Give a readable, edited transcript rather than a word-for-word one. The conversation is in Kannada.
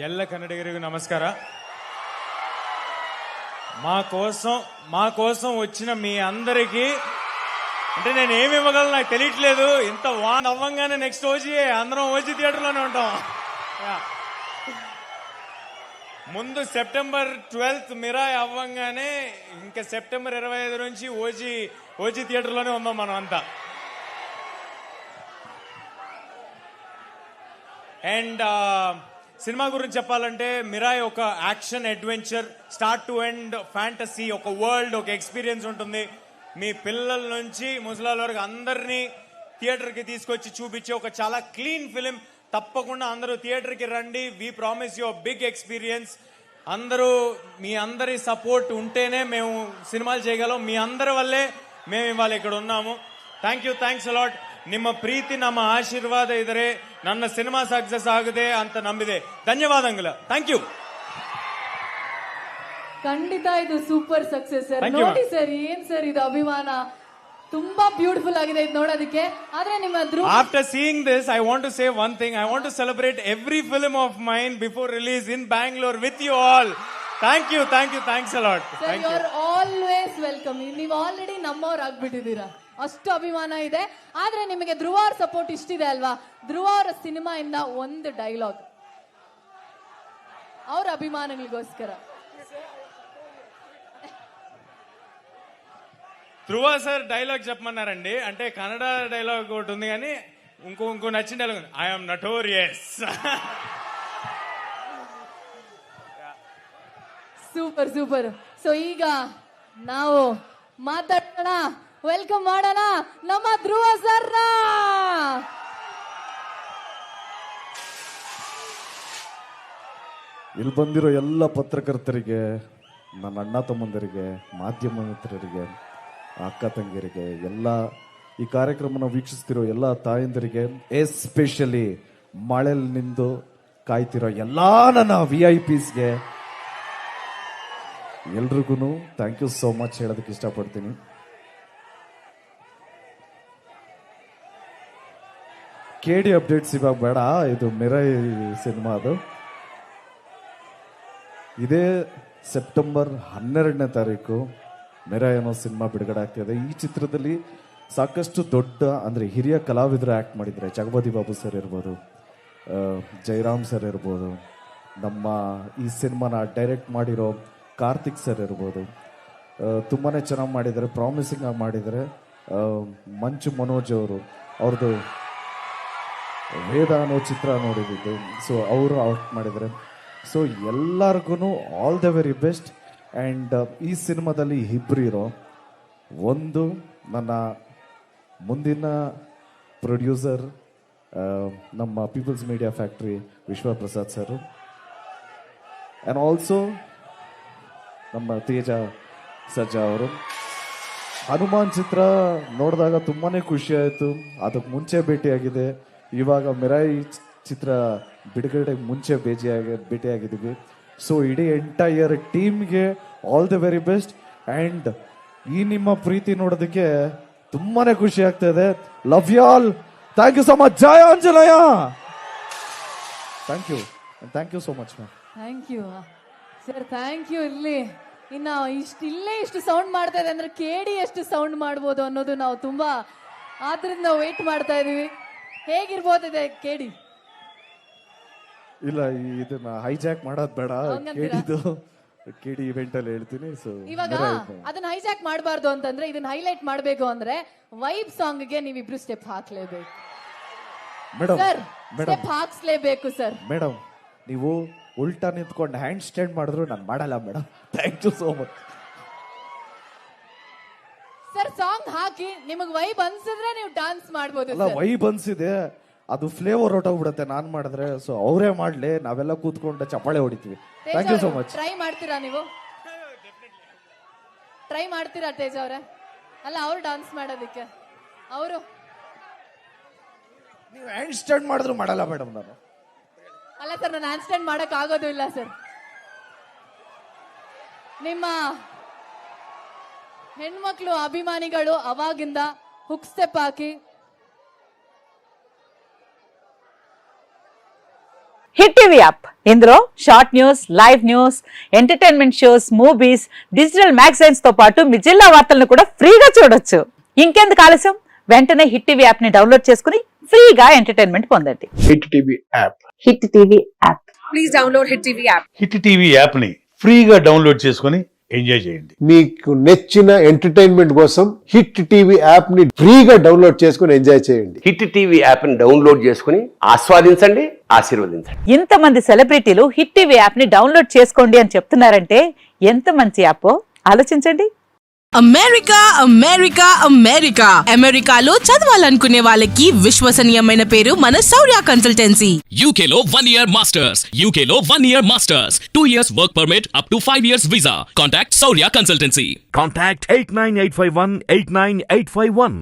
ಎಲ್ಲ ಕನ್ನಡಿಗರಿಗೂ ನಮಸ್ಕಾರ. మా కోసం వచ్చిన మీ అందరికి అంటే నేను ఏమి ఇవ్వగలను నాకు తెలియట్లేదు. ఇంత వాన్ అవ్వంగానే నెక్స్ట్ ఓజీ అందరం ఓజీ థియేటర్లోనే ఉంటాం. ముందు సెప్టెంబర్ 12th మిరాయ్ అవ్వంగానే ఇంకా సెప్టెంబర్ 25 నుంచి ఓజీ థియేటర్లోనే ఉందాం మనం అంతా. అండ్ సినిమా గురించి చెప్పాలంటే మిరాయ్ ఒక action adventure, start to end fantasy, ఒక వరల్డ్, ఒక ఎక్స్పీరియన్స్ ఉంటుంది. మీ పిల్లల నుంచి ముసలాల వరకు అందరినీ థియేటర్కి తీసుకొచ్చి చూపించే ఒక చాలా క్లీన్ ఫిలిం. తప్పకుండా అందరూ థియేటర్కి రండి. We promise you big experience. అందరూ మీ అందరి సపోర్ట్ ఉంటేనే మేము సినిమాలు చేయగలం. మీ అందరి వల్లే మేము ఇవాళ ఇక్కడ ఉన్నాము. Thanks a lot. ನಿಮ್ಮ ಪ್ರೀತಿ ನಮ್ಮ ಆಶೀರ್ವಾದ ಇದ್ರೆ ನನ್ನ ಸಿನಿಮಾ ಸಕ್ಸಸ್ ಆಗಿದೆ ಅಂತ ನಂಬಿದೆ. ಧನ್ಯವಾದಗಳು. Thank you. ಖಂಡಿತ ಇದು ಸೂಪರ್ ಸಕ್ಸಸ್ ಸರ್. ನೋಡಿ ಸರ್, ಏನ್ ಸರ್ ಇದು ಅಭಿಮಾನ, ತುಂಬಾ ಬ್ಯೂಟಿಫುಲ್ ಆಗಿದೆ ಇದು ನೋಡೋದಕ್ಕೆ. ಆದ್ರೆ ನಿಮ್ಮ after seeing this I want to say one thing. I want to celebrate every film of mine before release in Bangalore with you all. Thanks a lot. You are always welcome. ನೀವು ಆಲ್ರೆಡಿ ನಮ್ಮವ್ರು ಆಗ್ಬಿಟ್ಟಿದ್ದೀರಾ, ಅಷ್ಟು ಅಭಿಮಾನ ಇದೆ. ಆದ್ರೆ ನಿಮಗೆ ಧ್ರುವ ಅವ್ರ ಸಪೋರ್ಟ್ ಇಷ್ಟಿದೆ ಅಲ್ವಾ? ಧ್ರುವ ಅವರ ಸಿನಿಮಾ ಇಂದ ಒಂದು ಡೈಲಾಗ್ ಅವ್ರ ಅಭಿಮಾನಿಗಳಿಗೋಸ್ಕರ. ధ్రువ సార్ డైలాగ్ చెప్పమన్నారండి. అంటే కన్నడ డైలాగ్ ఒకటి ఉంది కానీ ఇంకో నచ్చిన డైలాగ్ ఉంది. I'm notorious. ಸೂಪರ್. ಸೊ ಈಗ ನಾವು ಮಾತಾಡೋಣ, ವೆಲ್ಕಮ್ ಮಾಡೋಣ ನಮ್ಮ ಧ್ರುವ ಸರ್ನ. ಇಲ್ಲಿ ಬಂದಿರೋ ಎಲ್ಲ ಪತ್ರಕರ್ತರಿಗೆ, ನನ್ನ ಅಣ್ಣ ತಮ್ಮಂದರಿಗೆ, ಮಾಧ್ಯಮ ಮಿತ್ರರಿಗೆ, ಅಕ್ಕ ತಂಗಿಯರಿಗೆ, ಎಲ್ಲ ಈ ಕಾರ್ಯಕ್ರಮನ ವೀಕ್ಷಿಸ್ತಿರೋ ಎಲ್ಲ ತಾಯಂದರಿಗೆ, ಎಸ್ಪೆಷಲಿ ಮಳೆಯಲ್ಲಿ ನಿಂದು ಕಾಯ್ತಿರೋ ಎಲ್ಲ ನನ್ನ VIPsಗೆ ಎಲ್ರಿಗೂ ಥ್ಯಾಂಕ್ ಯು ಸೋ ಮಚ್ ಹೇಳೋದಕ್ಕೆ ಇಷ್ಟಪಡ್ತೀನಿ. KD ಅಪ್ಡೇಟ್ಸ್ ಇವಾಗ ಬೇಡ, ಇದು ಮಿರಾಯ್ ಸಿನಿಮಾ. ಅದು ಇದೇ ಸೆಪ್ಟೆಂಬರ್ 12ನೇ ತಾರೀಕು ಮಿರಾಯ್ ಅನ್ನೋ ಸಿನಿಮಾ ಬಿಡುಗಡೆ ಆಗ್ತಿದೆ. ಈ ಚಿತ್ರದಲ್ಲಿ ಸಾಕಷ್ಟು ದೊಡ್ಡ ಅಂದರೆ ಹಿರಿಯ ಕಲಾವಿದರು ಆ್ಯಕ್ಟ್ ಮಾಡಿದ್ದಾರೆ. ಜಗಪತಿ ಬಾಬು ಸರ್ ಇರ್ಬೋದು, ಜಯರಾಮ್ ಸರ್ ಇರ್ಬೋದು, ನಮ್ಮ ಈ ಸಿನಿಮಾನ ಡೈರೆಕ್ಟ್ ಮಾಡಿರೋ ಕಾರ್ತಿಕ್ ಸರ್ ಇರ್ಬೋದು, ತುಂಬಾ ಚೆನ್ನಾಗಿ ಮಾಡಿದ್ದಾರೆ, ಪ್ರಾಮಿಸಿಂಗ್ ಆಗಿ ಮಾಡಿದ್ದಾರೆ. ಮಂಚು ಮನೋಜ್ ಅವ್ರದ್ದು ವೇದ ಅನ್ನೋ ಚಿತ್ರ ನೋಡಿದ್ದು, ಸೊ ಅವರು ಔಟ್ ಮಾಡಿದ್ದಾರೆ. ಸೊ ಎಲ್ಲರಿಗೂ all the very best. And ಈ ಸಿನಿಮಾದಲ್ಲಿ ಇಬ್ಬರು ಇರೋ, ಒಂದು ನನ್ನ ಮುಂದಿನ ಪ್ರೊಡ್ಯೂಸರ್ ನಮ್ಮ People's Media Factory Vishwaprasad sir, and also ನಮ್ಮ ತೇಜ ಸರ್ಜಾ ಅವರು. ಹನುಮಾನ್ ಚಿತ್ರ ನೋಡಿದಾಗ ತುಂಬಾ ಖುಷಿ ಆಯಿತು. ಅದಕ್ಕೆ ಮುಂಚೆ ಭೇಟಿಯಾಗಿದೆ, ಇವಾಗ ಮಿರಾಯ್ ಚಿತ್ರ ಬಿಡುಗಡೆ ಮುಂಚೆ ಭೇಟಿಯಾಗಿದ್ದೀವಿ. ಸೊ ಇಡೀ ಎಂಟೈರ್ ಟೀಮ್ಗೆ all the very best. And ಈ ನಿಮ್ಮ ಪ್ರೀತಿ ನೋಡೋದಕ್ಕೆ ತುಂಬಾ ಖುಷಿ ಆಗ್ತಾ ಇದೆ. Love you all. Thank you so much. ಜಯ Anjaneya. Thank you so much ma'am. Thank you sir. Thank you. ಇಲ್ಲೇ ಇಷ್ಟು ಸೌಂಡ್ ಮಾಡ್ತಾ ಇದೆ ಅಂದ್ರೆ KD ಎಷ್ಟು ಸೌಂಡ್ ಮಾಡ್ಬೋದು ಅನ್ನೋದು ನಾವು ತುಂಬಾ ಆದ್ರಿಂದ ವೇಟ್ ಮಾಡ್ತಾ ಇದೀವಿ. ಹೇಗಿರ್ಬೋದಿದೆ KD? ಇಲ್ಲ, ಇದನ್ನ ಹೈಜಾಕ್ ಮಾಡೋದು ಬೇಡ. KD ಇವೆಂಟ್ ಅಲ್ಲಿ ಹೇಳ್ತೀನಿ. ಸೊ ಇವಾಗ ಅದನ್ನ ಹೈಜಾಕ್ ಮಾಡಬಾರ್ದು ಅಂತಂದ್ರೆ, ಇದನ್ನ ಹೈಲೈಟ್ ಮಾಡಬೇಕು ಅಂದ್ರೆ ವೈಬ್ ಸಾಂಗ್ ಗೆ ನೀವಿಬ್ರು ಸ್ಟೆಪ್ ಹಾಕ್ಲೇಬೇಕು ಸರ್. ಸ್ಟೆಪ್ ಹಾಕ್ಸ್ಲೇಬೇಕು ಸರ್. ಮೇಡಮ್, ನೀವು ಉಲ್ಟಾ ನಿಂತ್ಕೊಂಡು ಹ್ಯಾಂಡ್ ಸ್ಟ್ಯಾಂಡ್ ಮಾಡಿದ್ರು ನಾನು ಮಾಡಲ್ಲ madam. Thank you so much sir. Song ಹಾಕಿ ನಿಮಗೆ ವೈಬ್ ಅನ್ಸಿದ್ರೆ ನೀವು ಡಾನ್ಸ್ ಮಾಡಬಹುದು. ಅಲ್ಲ, ವೈಬ್ ಅನ್ಸಿದೆ, ಅದು ಫ್ಲೇವರ್ ಹೊರಟೋಗ್ಬಿಡುತ್ತೆ ನಾನು ಮಾಡಿದ್ರೆ. ಸೊ ಅವರೇ ಮಾಡ್ಲಿ, ನಾವೆಲ್ಲ ಕೂತ್ಕೊಂಡು ಚಪ್ಪಾಳೆ ಹೊಡಿತೀವಿ. Thank you so much. Try ಮಾಡ್ತೀರಾ ನೀವು? ಟ್ರೈ ಮಾಡ್ತೀರಾ ತೇಜ ಅವರೇ? ಅಲ್ಲ, ಅವ್ರು ಡಾನ್ಸ್ ಮಾಡೋದಕ್ಕೆ ಅವರು ನೀವು ಹ್ಯಾಂಡ್ ಸ್ಟ್ಯಾಂಡ್ ಮಾಡಿದ್ರು ಮಾಡಲ್ಲ ಮೇಡಮ್ ನಾನು. ಅಲ್ಲ ಸರ್, ನಾನು ಹ್ಯಾಂಡ್ ಸ್ಟ್ಯಾಂಡ್ ಮಾಡಕ್ ಆಗೋದು ಇಲ್ಲ ಸರ್. ನಿಮ್ಮ ಹೆಣ್ಮಕ್ಳು ಅಭಿಮಾನಿಗಳು ಅವಾಗಿಂದ ಹುಕ್ ಸ್ಟೆಪ್ ಹಾಕಿ హిట్ టీవీ యాప్ ఇందులో short news, live news, entertainment shows, movies, digital magazines తో పాటు మీ జిల్లా వార్తలను కూడా ఫ్రీగా చూడొచ్చు. ఇంకెందుకు ఆలస్యం, వెంటనే హిట్ టీవీ యాప్ ని డౌన్లోడ్ చేసుకుని ఫ్రీగా ఎంటర్టైన్మెంట్ పొందండి. Hit TV app. Hit TV app. Please download Hit TV app. Hit TV యాప్ని ఫ్రీగా డౌన్లోడ్ చేసుకొని ఎంజాయ్ చేయండి. మీకు నచ్చిన ఎంటర్టైన్మెంట్ కోసం హిట్ టీవీ యాప్ ని ఫ్రీగా డౌన్లోడ్ చేసుకుని ఎంజాయ్ చేయండి. హిట్ టీవీ యాప్ని డౌన్లోడ్ చేసుకుని ఆస్వాదించండి, ఆశీర్వదించండి. ఇంతమంది సెలబ్రిటీలు హిట్ టీవీ యాప్ ని డౌన్లోడ్ చేసుకోండి అని చెప్తున్నారంటే ఎంత మంచి యాప్ ఆలోచించండి. అమెరికా అమెరికా అమెరికా అమెరికాలో చదవాలనుకునే వాళ్ళకి విశ్వసనీయమైన పేరు మన శౌర్య consultancy. UK Law 1 Year Masters. UK Law 1 Year Masters. 2 years work permit up to 5 years visa. Contact Saurya Consultancy. Contact 89851 89851.